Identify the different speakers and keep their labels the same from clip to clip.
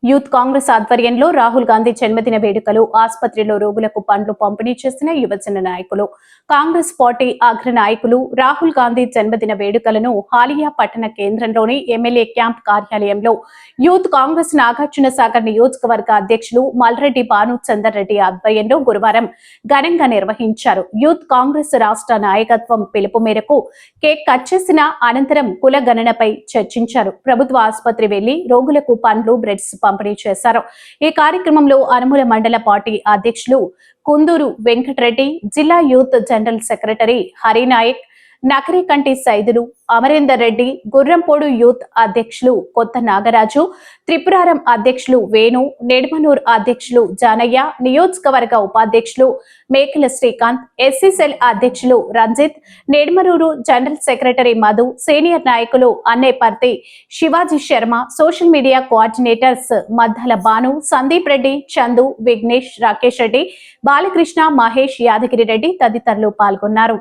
Speaker 1: Youth Congress ఆధ్వర్యంలో రాహుల్ గాంధీ జన్మదిన వేడుకలు, ఆసుపత్రిలో రోగులకు పండ్లు పంపిణీ చేసిన యువజన నాయకులు. కాంగ్రెస్ పార్టీ అగ్ర నాయకులు రాహుల్ గాంధీ జన్మదిన వేడుకలను హాలియా పట్టణ కేంద్రంలోని ఎమ్మెల్యే క్యాంప్ కార్యాలయంలో యూత్ కాంగ్రెస్ నాగార్జున సాగర్ నియోజకవర్గ అధ్యక్షులు మల్రెడ్డి భానుచందర్ రెడ్డి ఆధ్వర్యంలో గురువారం ఘనంగా నిర్వహించారు. యూత్ కాంగ్రెస్ రాష్ట్ర నాయకత్వం పిలుపు మేరకు కేక్ కట్ చేసిన అనంతరం కుల గణనపై చర్చించారు. ప్రభుత్వ ఆసుపత్రి వెళ్లి రోగులకు పండ్లు, బ్రెడ్స్ పంపిణీ చేశారు. ఈ కార్యక్రమంలో అనుముల మండల పార్టీ అధ్యక్షులు కుందూరు వెంకటరెడ్డి, జిల్లా youth general secretary Harinayak, Nakarikanti Saidulu, Amarender Reddy, Gurrampodu youth అధ్యక్షులు కొత్త నాగరాజు, త్రిపురారం అధ్యక్షులు వేణు, నెడ్మనూర్ అధ్యక్షులు జానయ్య, నియోజకవర్గ ఉపాధ్యక్షులు మేకల శ్రీకాంత్, ఎస్సీసెల్ అధ్యక్షులు Ranjith, Nedmanuru general secretary Madhu, senior నాయకులు Anneparthi Shivaji Sharma, social media coordinators Maddala Bhanu, Sandeep Reddy, Chandu, Vignesh, Rakesh Reddy, Balakrishna, Mahesh, Yadagiri Reddy తదితరులు పాల్గొన్నారు.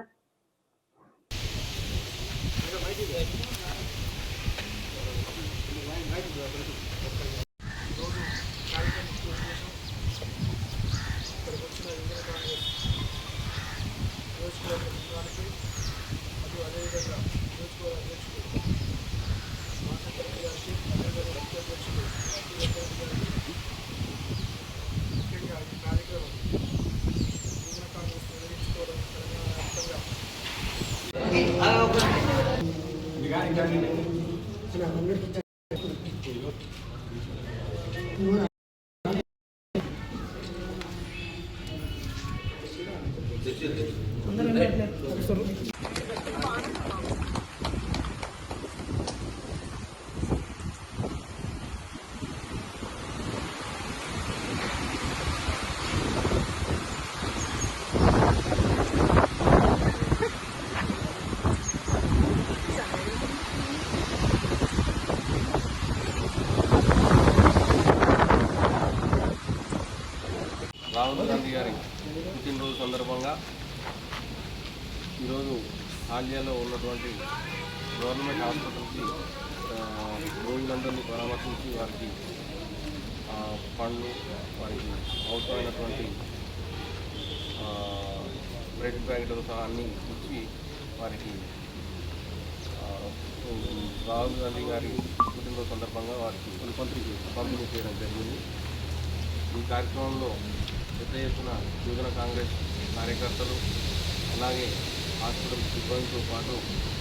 Speaker 2: రాహుల్ గాంధీ గారి పుట్టినరోజు సందర్భంగా ఈరోజు హాలియాలో ఉన్నటువంటి గవర్నమెంట్ హాస్పిటల్కి రోగులందరినీ పరామర్శించి వారికి పండ్లు, వారికి అవసరమైనటువంటి బ్రెడ్ ప్యాకెట్లు సహా అన్నీ ఇచ్చి వారికి రాహుల్ గాంధీ గారి పుట్టినరోజు సందర్భంగా వారికి పంపిణీ చేయడం జరిగింది. ఈ కార్యక్రమంలో పెద్ద ఎత్తున యువజన కాంగ్రెస్ కార్యకర్తలు, అలాగే హాస్పిటల్ సిబ్బందితో పాటు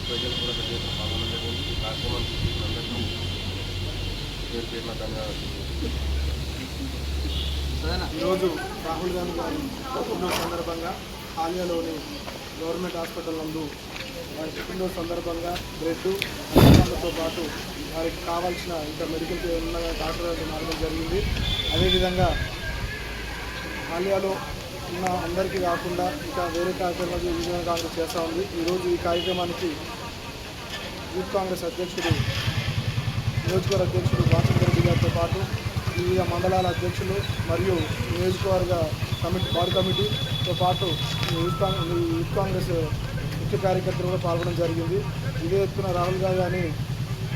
Speaker 2: ప్రజలు కూడా పెద్ద ఎత్తున పాల్గొనడం జరిగింది. ఈ కార్యక్రమానికి చూసిన అందరికీ పేరు పేరున ధన్యవాదాలు.
Speaker 3: ఈరోజు రాహుల్ గాంధీ గారి పుట్టినరోజు సందర్భంగా హాలియాలోని గవర్నమెంట్ హాస్పిటల్ నందు వారి పుట్టినరోజు సందర్భంగా బ్రెడ్, అన్నదానంతో పాటు వారికి కావాల్సిన ఇంకా మెడికల్ ఉన్న డాక్టర్లకు మార్గం జరిగింది. అదేవిధంగా హాలియాలో ఉన్న అందరికీ కాకుండా ఇంకా వేరే కార్యక్రమాలు యువజన కాంగ్రెస్ చేస్తూ ఉంది. ఈరోజు ఈ కార్యక్రమానికి యూత్ కాంగ్రెస్ అధ్యక్షుడు, నియోజకవర్గ అధ్యక్షుడు భానుచందర్ రెడ్డి గారితో పాటు వివిధ మండలాల అధ్యక్షులు మరియు నియోజకవర్గ బాడీ కమిటీతో పాటు యూత్ కాంగ్రెస్ ముఖ్య కార్యకర్తలు కూడా పాల్గొనడం జరిగింది. ఇదే ఎత్తున రాహుల్ గాంధీని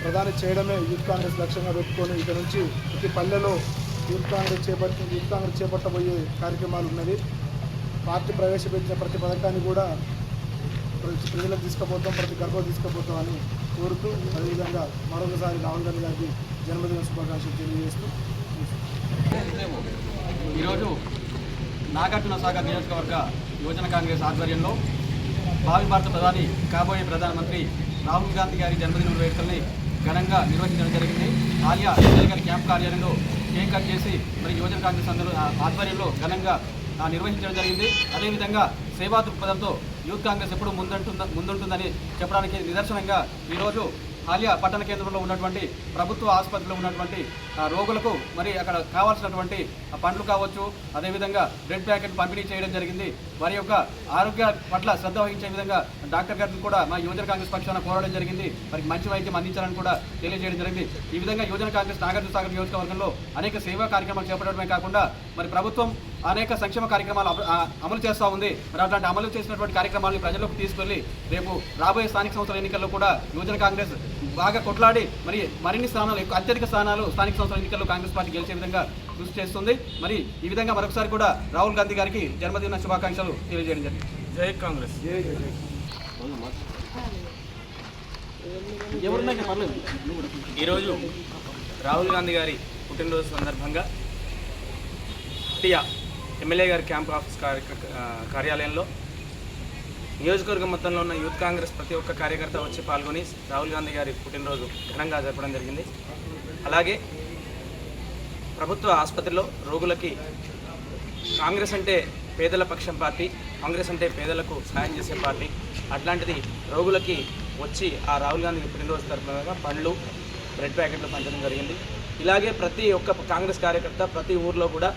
Speaker 3: ప్రధాని చేయడమే యూత్ కాంగ్రెస్ లక్ష్యంగా పెట్టుకొని ఇక నుంచి ప్రతి పల్లెలో యూత్ కాంగ్రెస్ చేపట్టబోయే కార్యక్రమాలు ఉన్నది. పార్టీ ప్రవేశపెట్టిన ప్రతి పథకాన్ని కూడా ప్రజలకు తీసుకుపోతాం, ప్రతి గర్భం తీసుకుపోతాం అని కోరుతూ, అదేవిధంగా మరొకసారి రాహుల్ గాంధీ గారికి జన్మదిన శుభాకాంక్షలు తెలియజేస్తూ
Speaker 4: ఈరోజు నాగార్జున సాగర్ నియోజకవర్గ యువజన కాంగ్రెస్ ఆధ్వర్యంలో భావి భారత ప్రధాని కాబోయే ప్రధానమంత్రి రాహుల్ గాంధీ గారి జన్మదిన వేడుకల్ని ఘనంగా నిర్వహించడం జరిగింది. హాలియా ఎమ్మెల్యే గారి క్యాంప్ కార్యాలయంలో కేక్ కట్ చేసి మరి యువజన కాంగ్రెస్ ఆధ్వర్యంలో ఘనంగా నిర్వహించడం జరిగింది. అదేవిధంగా సేవా దృక్పథంతో యూత్ కాంగ్రెస్ ఎప్పుడు ముందుంటుందని చెప్పడానికి నిదర్శనంగా ఈరోజు హాలియా పట్టణ కేంద్రంలో ఉన్నటువంటి ప్రభుత్వ ఆసుపత్రిలో ఉన్నటువంటి రోగులకు మరి అక్కడ కావాల్సినటువంటి పండ్లు కావచ్చు, అదేవిధంగా బ్రెడ్ ప్యాకెట్ పంపిణీ చేయడం జరిగింది. వారి యొక్క ఆరోగ్య పట్ల శ్రద్ధ వహించే విధంగా డాక్టర్ గారిని కూడా మా యువజన కాంగ్రెస్ పక్షాన కోరడం జరిగింది. వారికి మంచి వైద్యం అందించాలని కూడా తెలియజేయడం జరిగింది. ఈ విధంగా యువజన కాంగ్రెస్ నాగార్జున సాగర్ నియోజకవర్గంలో అనేక సేవా కార్యక్రమాలు చేపట్టడమే కాకుండా మరి ప్రభుత్వం అనేక సంక్షేమ కార్యక్రమాలు అమలు చేస్తూ ఉంది. మరి అట్లాంటి అమలు చేసినటువంటి కార్యక్రమాలను ప్రజలకు తీసుకెళ్లి రేపు రాబోయే స్థానిక సంస్థల ఎన్నికల్లో కూడా యువజన కాంగ్రెస్ బాగా కొట్లాడి మరి మరిన్ని స్థానాలు అత్యధిక స్థానాలు స్థానిక సంస్థల ఎన్నికల్లో కాంగ్రెస్ పార్టీ గెలిచే విధంగా కృషి చేస్తుంది. మరి ఈ విధంగా మరొకసారి కూడా రాహుల్ గాంధీ గారికి జన్మదిన శుభాకాంక్షలు తెలియజేయడం జరిగింది.
Speaker 2: జై కాంగ్రెస్.
Speaker 5: ఈరోజు రాహుల్ గాంధీ గారి పుట్టినరోజు సందర్భంగా టియా ఎమ్మెల్యే గారి క్యాంప్ ఆఫీస్ కార్యాలయంలో నియోజకవర్గం మొత్తంలో ఉన్న యూత్ కాంగ్రెస్ ప్రతి ఒక్క కార్యకర్త వచ్చి పాల్గొని రాహుల్ గాంధీ గారి పుట్టినరోజు ఘనంగా జరపడం జరిగింది. అలాగే ప్రభుత్వ ఆసుపత్రిలో రోగులకి కాంగ్రెస్ అంటే పేదల పక్షం పార్టీ, కాంగ్రెస్ అంటే పేదలకు సాయం చేసే పార్టీ. అట్లాంటిది రోగులకి వచ్చి ఆ రాహుల్ గాంధీ పుట్టినరోజు తరపున పండ్లు, బ్రెడ్ ప్యాకెట్లు పంచడం జరిగింది. ఇలాగే ప్రతి ఒక్క కాంగ్రెస్ కార్యకర్త ప్రతి ఊర్లో కూడా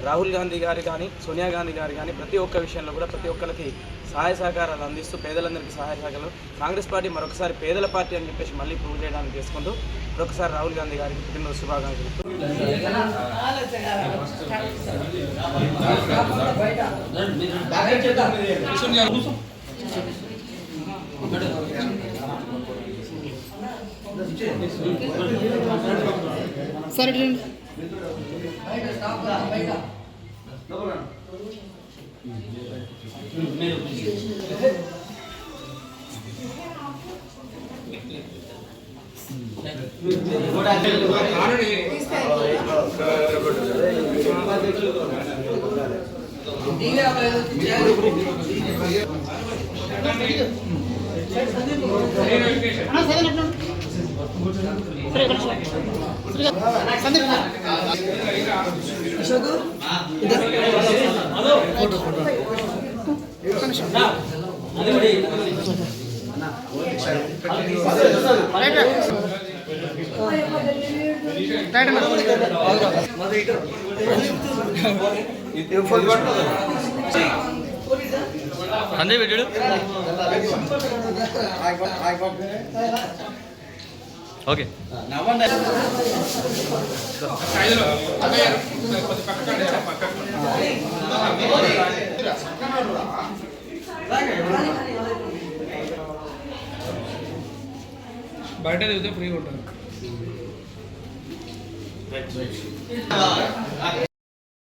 Speaker 5: రాహుల్ గాంధీ గారు కానీ సోనియా గాంధీ గారు కానీ ప్రతి ఒక్క విషయంలో కూడా ప్రతి ఒక్కరికి సహాయ సహకారాలు అందిస్తూ పేదలందరికీ సహాయ సహకారాలు కాంగ్రెస్ పార్టీ మరొకసారి పేదల పార్టీ అని చెప్పేసి మళ్ళీ ప్రూవ్ చేయడానికి చేసుకుంటూ మరొకసారి రాహుల్ గాంధీ గారికి పుట్టినరోజు శుభాకాంక్షలు. సంజయ్ పెట్టాడు. ఓకే
Speaker 2: బయట ఫ్రీగా ఉంటారు.